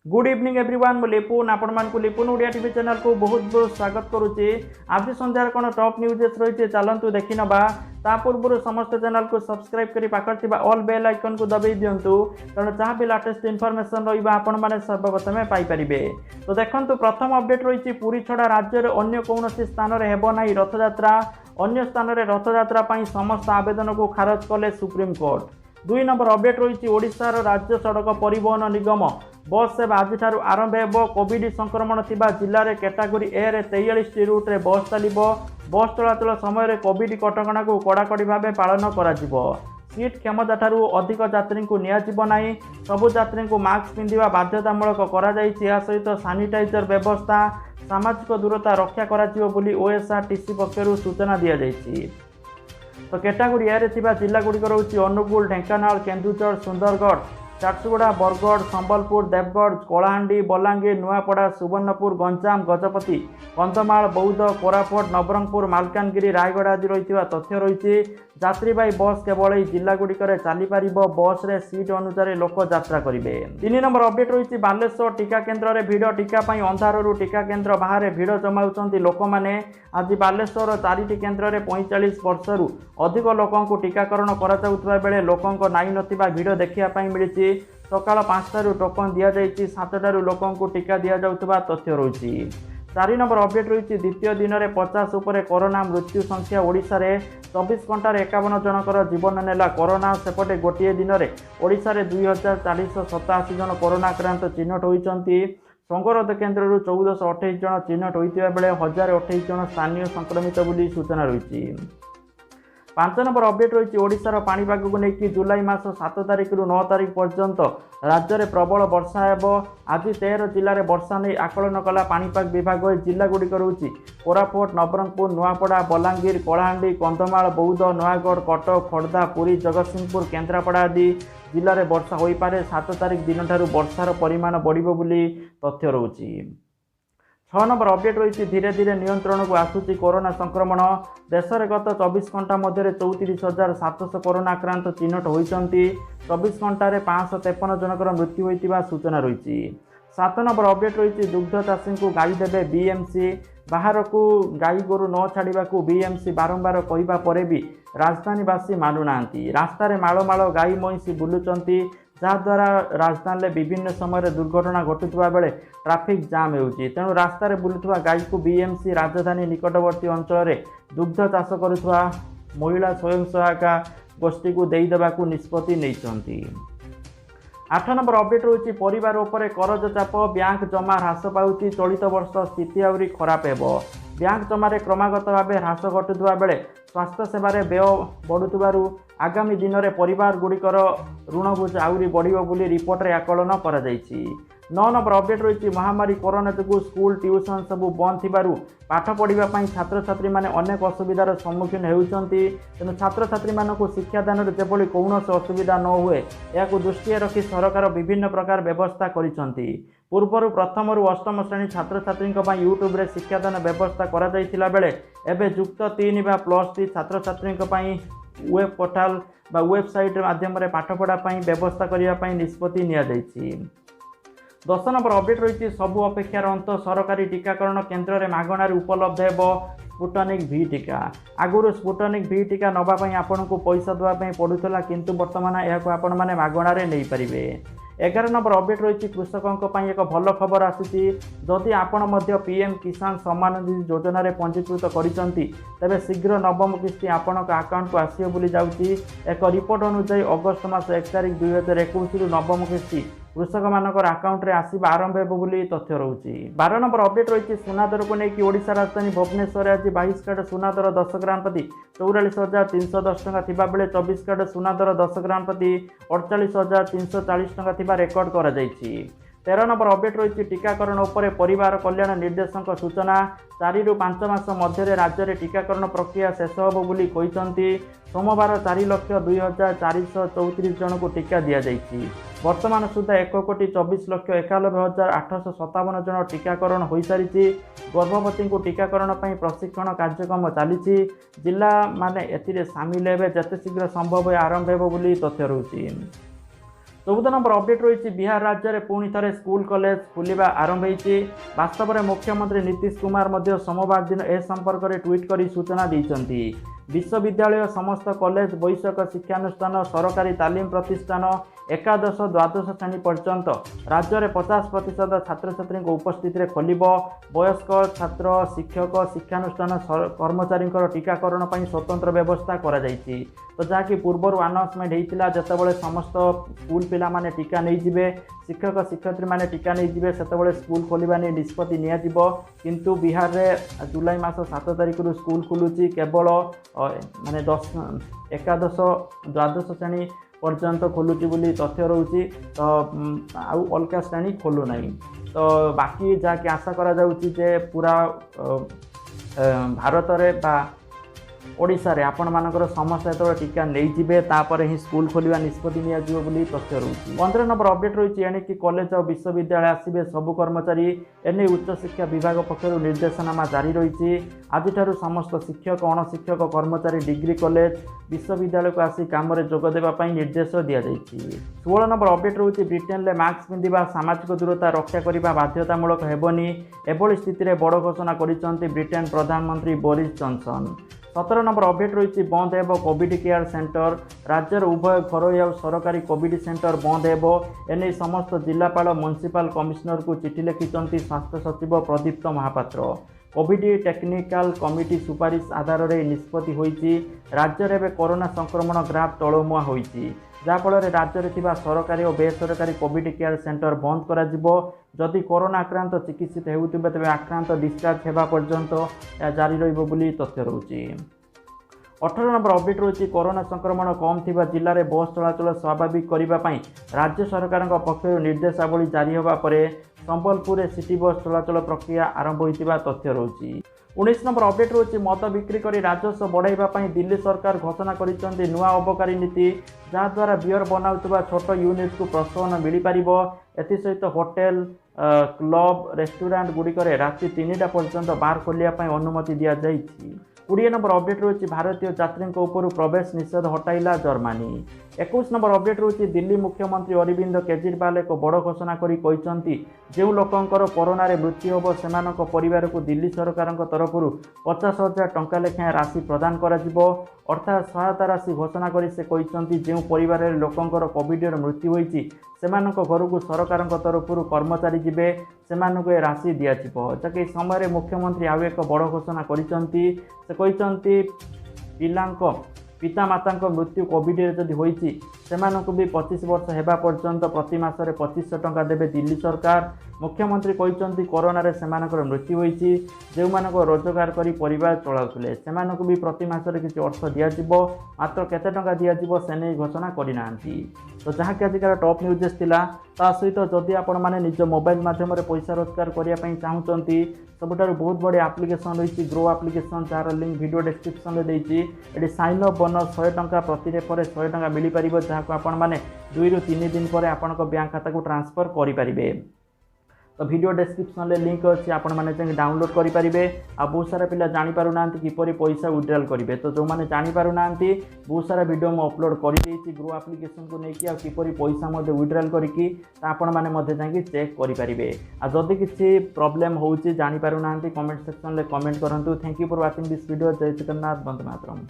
Good evening everyone मु लिपुन आपण मानकु लिपुन Odia TV channel को बहुत बहुत स्वागत करुचे। आज संध्यार कोन टॉप न्यूज़ रही चलतु देखि नबा। ता पूर्व समस्त चैनल को सब्सक्राइब करी पाखर थिबा ऑल बेल आइकन को दबाई दियंतु कारण जहाँ भी लेटेस्ट इनफॉरमेशन रहिबा आपण माने सर्वप्रथमे पाई परिबे। तो देखंतु प्रथम अपडेट रही पुरी छड़ा राज्य रे अन्य कोनोसी स्थान रे हेबो नाही रथयात्रा। अन्य स्थान रे रथयात्रा पई समस्त आवेदन को खारज कले सुप्रीम कोर्ट। 2 नंबर अपडेट रही ओडिशार राज्य सड़क परिवहन निगम बस सेवा आज आरंभ हो। कोविड संक्रमण थिबा जिले में कैटेगरी ए रे 43 रूट रे बस चलिबो। बस चलाचल समय कोविड कटकणा को कड़ाकड़ी भाव पालन करा जिवो। सीट क्षमता ठारू अधिक यात्री को नियाजिबो नाही। सबु यात्री को मास्क पिंधिबा बाध्यतामूलक करा जायछि। या सहित सानिटाइजर व्यवस्था सामाजिक दूरता रक्षा करा जिवो बोली ओएसआरटीसी पक्षरु सूचना दिया जायछि। तो कैटेगरी ए रे थिबा जिला गुड़िक रही अनुगुल, ढेंकानाल, केन्दुझर, सुंदरगढ़, झारसुगुड़ा, बरगढ़, संबलपुर, देवगढ़, कलाहांडी, बलांगीर, नुआपड़ा, सुवर्णपुर, गंजाम, गजपति, कंधमाल, बौद्ध, कोरापुट, नवरंगपुर, मालकानगिरी, रायगढ़ आदि रही तथ्य रही। यात्रीवाही बस केवल जिला गुड़िक चली पार। बस रे सीट अनुसार लोक यात्रा करेंगे। 3 नंबर अपडेट रही बालेश्वर टीका केन्द्र में भिड़। टीका पाई अंधारू टीका केन्द्र बाहर भिड़ जमाउछंती लोक माने। आज बालेश्वर 4टी केन्द्र में 45 वर्षरू अधिक लोक टीकाकरण करा बेले लोक नाई नथिबा भिड़ देखा मिली। सकाल 5टारू टोकन दि जाइए। 7टारू लोक टीका दि जाउतबा तथ्य रही। 4 नंबर अपडेट रही द्वितीय दिन में 50 उपरे कोरोना मृत्यु संख्या ओडिशा रे 24 घंटार 51 जनकर जीवन नेला कोरोना। सेपटे गोटे दिन में ओडिशा रे 2487 जन कोरोना आक्रांत चिन्हट होइचंती। संगरोध केन्द्र 1428 जन चिन्हट होइतिबा बेले 1028 जन स्थानीय संक्रमित बोली सूचना रही। 5 नंबर अपडेट रही ओडिशार पाणीपाग को लेकिन जुलाई मास 7 तारिख रु 9 तारिख पर्यंत राज्य में प्रबल वर्षा हेबो। आज 13 जिले में वर्षा नहीं आकलन कला पाणीपाग विभाग। जिला गुड़िक रही कोरापुट, नवरंगपुर, नुआपड़ा, बलांगीर, कलाहांडी, कंधमाल, बौद्ध, नयागढ़, कटक, खोर्धा, पुरी, जगतसिंहपुर, केन्द्रापड़ा आदि जिले में वर्षा हो पारे। 7 तारिख दिन ठारू वर्षार परिमाण बढ़िबो बोली तथ्य रही। 6 नंबर अपडेट रही धीरे धीरे नियंत्रण को आसुची कोरोना संक्रमण। देश में गत 24 घंटा मध्य 34,700 कोरोना आक्रांत चिन्हट होइचंती। 24 घंटे 553 जनकर मृत्यु होइतिबा सूचना रही। 7 नंबर अपडेट रही दुग्ध चाषी को गाई देवे बीएमसी। बाहर को गाई गोरु न छाड़ा बीएमसी बारंबार कहवा पर भी राजधानीवासी मानुना। रास्तार माଳ गाई महिषी बुलुंट जहाद्वारा राजधानी में विभिन्न समय दुर्घटना घटुवा बेले ट्राफिक जाम होउची। तेणु रास्तार बुलुवा गाई को बीएमसी राजधानी निकटवर्ती अंचल में दुग्ध चाष करुवा महिला स्वयं सहायता गोष्ठी को देदेवाकू निष्पत्ति नहीं। 8 नंबर अपडेट रही परिवार उपरे करज चाप। बैंक जमा ह्रास पाउची। चलित वर्ष स्थिति आहरी खराब हेबो। बैंक जमार क्रमागत भाव ह्रास घटुवा बेले स्वास्थ्य सेवार व्यय बढ़ुवारू आगामी दिन में परिवार गुड़िकर ऋण बोझ आहरी बढ़िबो बोली रिपोर्ट रे आकलन करा जायछि। 9 नंबर अपडेट रही महामारी कोरोना जो स्कूल ट्यूशन सबू बंद थिबारु पाठ पढ़ाई छात्र छात्री माने अनेक असुविधार सम्मुखीन होउचंती। तेणु छात्र छात्री मानकु शिक्षादान जेभली कौनसी असुविधा न हुए या दृष्टि रखी सरकार विभिन्न प्रकार व्यवस्था करिसंती। पूर्वर प्रथम रु अष्टम श्रेणी छात्र छात्री यूट्यूब रे शिक्षादान व्यवस्था करा जायतिला बेले एबे युक्त 3 बा +3 छात्र छात्री वेब पोर्टाल बा वेबसाइट माध्यम पाठ पढ़ा व्यवस्था करने निष्पत्ति निया जायछि। 10 नंबर अपडेट रही सबु अपेक्षार अंत। सरकारी टीकाकरण केन्द्र में मागणार उपलब्ध हेबो स्पुटनिक V टीका। आगुरी स्पुटनिक V टीका नवाई आपन को पैसा देवाई पड़ूला किंतु वर्तमान यह आपण मैंने मागणार नहीं पारे। 11 नंबर अपडेट रही कृषकों एक भल खबर आसी। जदि आपण पीएम किसान सम्मान निधि योजना रे पंजीकृत करिसंती तेबे शीघ्र नवम किस्ती आपण अकाउंट को आसीबो बोली जाउची। एक रिपोर्ट अनुसार अगस्त मास 1 तारिख 2021 रु नवम किस्ती कृषक मानकर अकाउंट रे आसीबा आरंभ हेबो बोली तथ्य रही। 12 नंबर अपडेट रही सुना दर को लेकिन ओडिशा राजधानी भुवनेश्वर आज 22 कैरेट सुना दर 10 ग्राम प्रति 44,310 टका थिबा बेले 24 कैरेट सुना दर 10 ग्राम प्रति 48,340 टका थिबा रेकर्ड करा जायछि। 13 नंबर अपडेट रही टीकाकरण उपरे परिवार कल्याण निर्देशक सूचना। 4 रु 5 मास मध्य राज्य में टीकाकरण प्रक्रिया शेष होब बोली कहिसंती। सोमवार 4,02,434 जन को टीका दि जायछि। वर्तमान सुधा 1,24,91,857 जन टीकाकरण हो सारी। गर्भवती को टीकाकरण पर प्रशिक्षण कार्यक्रम चली। जिला माने एथिरे सामिल हेबे जते शीघ्र संभव आरंभ हेबो बोली तथ्य रही। 14 नंबर अपडेट रही बिहार राज्य में पुणी थे स्कूल कॉलेज खुलवा आरंभ होती। वास्तव में मुख्यमंत्री नीतीश कुमार सोमवार दिन ए संपर्क में ट्वीट कर सूचना देते। विश्वविद्यालय समस्त कॉलेज वैषयिक शिक्षानुष्ठान सरकारी तालीम प्रतिष्ठान एकादश द्वादश श्रेणी पर्यंत राज्य में 50% छात्र छात्री उपस्थित खोल। वयस्क छात्र शिक्षक शिक्षानुष्ठान कर्मचारी टीकाकरण पर स्वतंत्र व्यवस्था कर तो जहाँकि पूर्वर अनाउंसमेंट होता जितेबाला समस्त स्कूल पिला माने टीका नहीं जिवे शिक्षक शिक्षयित्री माने टीका नहीं जिवे सेतेबाला स्कूल खोलिबा नहीं निष्पत्ति निया जिवो। किंतु बिहार में जुलाई मास 7 तारिख स्कूल खुलुची केवल माने 10 एकादश द्वादश श्रेणी पर्यंत खोलुची बोली तथ्य रोची तो आउ अलग श्रेणी खोलु नहीं। तो बाकी जहाँकि आशा करा जाउची जे पूरा भारत रे बा ओडिशा रे आपण मानकर समस्त जो टीका नहीं जिबे तापर ही स्कूल खोलिबा निष्पत्ति निया जिवो बोली तथ्य रोची। 15 नंबर अपडेट रही एने कि कॉलेज और विश्वविद्यालय आसिबे सबु कर्मचारी एने उच्च शिक्षा विभाग पक्षर निर्देशनामा जारी रही। आज समस्त शिक्षक अणशिक्षक कर्मचारी डिग्री कॉलेज विश्वविद्यालय को आसी काम जोग देवाई निर्देश दि जाएगी। 16 नंबर अपडेट रही ब्रिटेन में मास्क पिंधा सामाजिक दूरता रक्षा करने बाध्यतामूलक हेबनी एभली स्थिति में बड़ घोषणा कर ब्रिटेन प्रधानमंत्री बोरिस जॉनसन। 17 नंबर अपडेट रही बंद हेब कोविड केयर सेंटर राज्यर उभय घरोई और सरकारी कोविड सेंटर बंद हेब एने समस्त जिलापाल म्युनिसिपल कमिशनर को चिठी लिखिं स्वास्थ्य सचिव प्रदीप्त महापात्र। कोविड टेक्निकल कमिटी सुपारिश आधार में निष्पत्ति होती राज्य में कोरोना संक्रमण ग्राफ तलमुआ होती जहाँफल राज्य में सरकारी और बेसरकारी कोविड केयर सेंटर बंद करी कोरोना आक्रांत चिकित्सित होते तेज आक्रांत डिस्चार्ज होगा पर्यंत जारी रही तथ्य रोचे। 18 नंबर अपडेट रही कोरोना संक्रमण कम थी जिले में बस चलाचल स्वाभाविक करने राज्य सरकार पक्ष निर्देशावली जारी होगा पर संबलपुर सिटी बस चलाचल प्रक्रिया आरंभ होता तथ्य रोची। 19 नंबर अपडेट रही मद बिक्री कर राजस्व बढ़ाई दिल्ली सरकार घोषणा कर नुआ अबकारी नीति जहाद्वारा बियर बनाउतबा छोट यूनिट को प्रोत्साहन मिल पार। एसहित होटेल क्लब रेस्टोरेंट गुड़िक राति 3टा पर्यंत बार खोलिया अनुमति दि जाएगी। 20 नंबर अपडेट रही भारतीय यात्री प्रवेश निषेध हटाइला जर्मनी। 21 नंबर अपडेट रही दिल्ली मुख्यमंत्री अरविंद केजरीवाल एक बड़ घोषणा करी जो लोकंकर कोरोना रे मृत्यु होब सेमानक परिवार को दिल्ली सरकार तरफ 50,000 टंका लेखाएं राशि प्रदान करा जिवो अर्थात सहायता राशि घोषणा करी से कहते जो परिवार लोकंकर कोविड मृत्यु होती सेमानक घर को सरकार तरफ कर्मचारी जिबे सेमानक राशि दिया जबकि समय मुख्यमंत्री आउ एक बड़ घोषणा करिसंती से कहते पिलांको पितामाता मृत्यु कोविड जदि होती सेमानकु भी 25 वर्ष होगा पर्यंत प्रति मासरे 2500 टंका देवे दिल्ली सरकार। मुख्यमंत्री कहते कोरोना रे सेमानकर मृत्यु होती जो मानक रोजगार करी परिवार चलाउथिले सेमानकु भी प्रति मासरे किछि अर्थ दियाजिवो मात्र केते टंका दियाजिवो से नहीं घोषणा करिनांती। तो जहाँ कि आजिकार टॉप न्यूज थिला ता सहित जदि आपण माने निज मोबाइल माध्यम पैसा रोजगार करने चाहूँगी सबुठारु बहुत बड़ी एप्लिकेशन रही grow application jar link video description में देती ये साइन अप बोनस 100 टंका प्रति रेफरे 100 टंका मिल पार जहाँ को आपण माने 2 ରୁ 3 दिन पर आपण बैंक खाता को ट्रांसफर करें। तो वीडियो डिस्क्रिप्शन में लिंक अच्छी आपण मैंने चाहिए डाउनलोड करेंगे। आ बहुत सारा पिला जानी पारु ना किपरि पैसा विड्रॉल करेंगे तो जो मैंने जानी पारु ना बहुत सारा वीडियो मैं अपलोड कर ग्रो एप्लिकेशन को लेकिन किपरि पैसा विड्रॉल करके आपण मैंने चेक करेंगे। जदि किसी प्रॉब्लम होची जानी पारु ना कमेंट सेक्शन में कमेंट करूँ। Thank you for watching this video. जय जगन्नाथ, वंदे मातरम।